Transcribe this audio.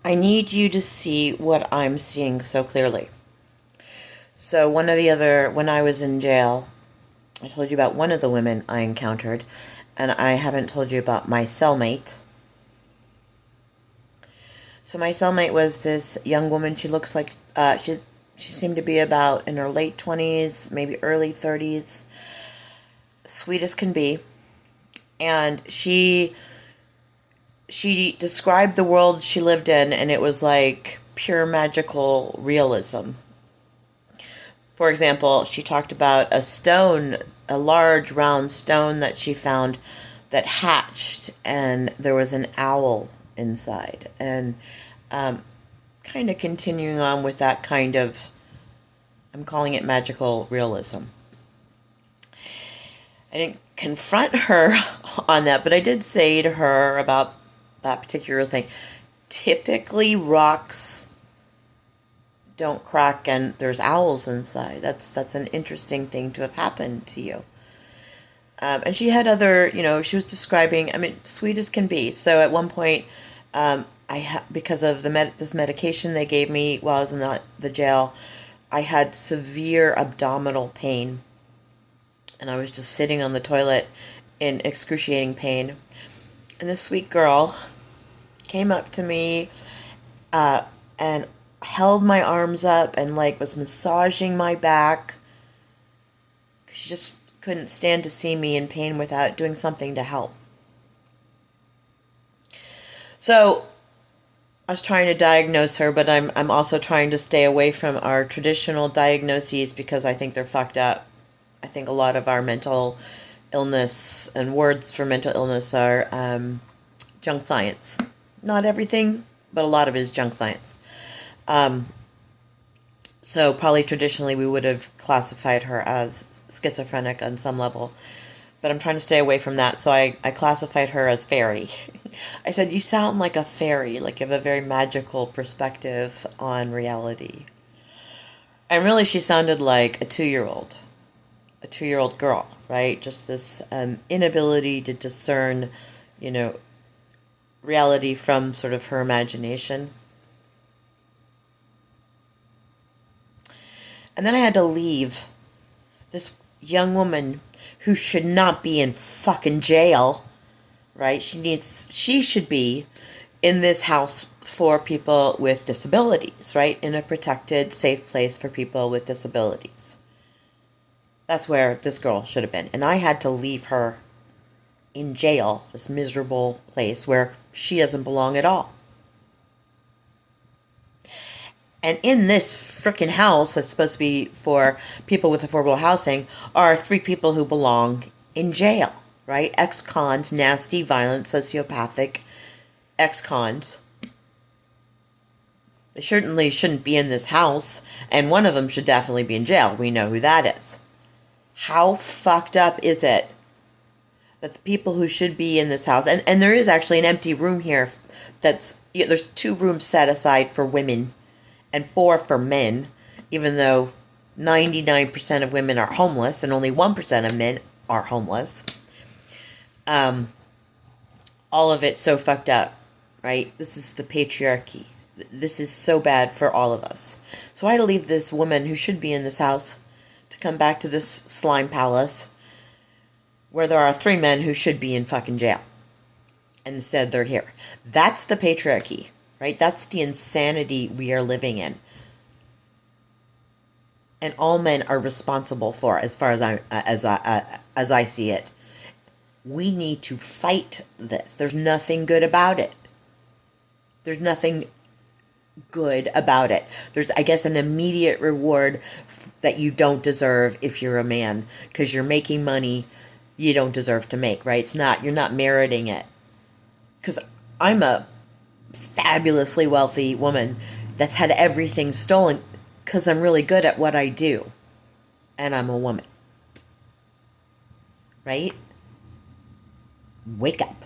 I need you to see what I'm seeing so clearly. So when I was in jail, I told you about one of the women I encountered, and I haven't told you about my cellmate. So my cellmate was this young woman. She looks like, she seemed to be about in her late 20s, maybe early 30s. Sweet as can be. And she described the world she lived in, and it was like pure magical realism. For example, she talked about a stone, a large round stone that she found that hatched, and there was an owl inside. And kind of continuing on with that kind of, I'm calling it magical realism. I didn't confront her on that, but I did say to her about that particular thing. Typically, rocks don't crack and there's owls inside. That's an interesting thing to have happened to you. And she had other, she was describing, I mean, sweet as can be. So at one point, because of this medication they gave me while I was in the jail, I had severe abdominal pain. And I was just sitting on the toilet in excruciating pain. And this sweet girl came up to me and held my arms up and was massaging my back. She just couldn't stand to see me in pain without doing something to help. So I was trying to diagnose her, but I'm also trying to stay away from our traditional diagnoses because I think they're fucked up. I think a lot of our mental illness and words for mental illness are junk science. Not everything, but a lot of it is junk science. So probably traditionally we would have classified her as schizophrenic on some level. But I'm trying to stay away from that, so I classified her as fairy. I said, you sound like a fairy, like you have a very magical perspective on reality. And really she sounded like a 2-year-old. A 2-year-old girl, right? Just this inability to discern, reality from sort of her imagination. And then I had to leave this young woman who should not be in fucking jail, right? She should be in this house for people with disabilities, right? In a protected, safe place for people with disabilities. That's where this girl should have been. And I had to leave her in jail, this miserable place where she doesn't belong at all. And in this frickin' house that's supposed to be for people with affordable housing are 3 people who belong in jail, right? Ex-cons, nasty, violent, sociopathic ex-cons. They certainly shouldn't be in this house, and one of them should definitely be in jail. We know who that is. How fucked up is it that the people who should be in this house, and there is actually an empty room here there's 2 rooms set aside for women and 4 for men, even though 99% of women are homeless and only 1% of men are homeless. All of it so fucked up, right? This is the patriarchy. This is so bad for all of us. So I had to leave this woman who should be in this house to come back to this slime palace where there are 3 men who should be in fucking jail. And instead they're here. That's the patriarchy, right? That's the insanity we are living in. And all men are responsible for, as far as I see it. We need to fight this. There's nothing good about it. There's nothing good about it. There's, I guess, an immediate reward that you don't deserve if you're a man, because you're making money you don't deserve to make, right? You're not meriting it. Because I'm a fabulously wealthy woman that's had everything stolen because I'm really good at what I do. And I'm a woman. Right? Wake up.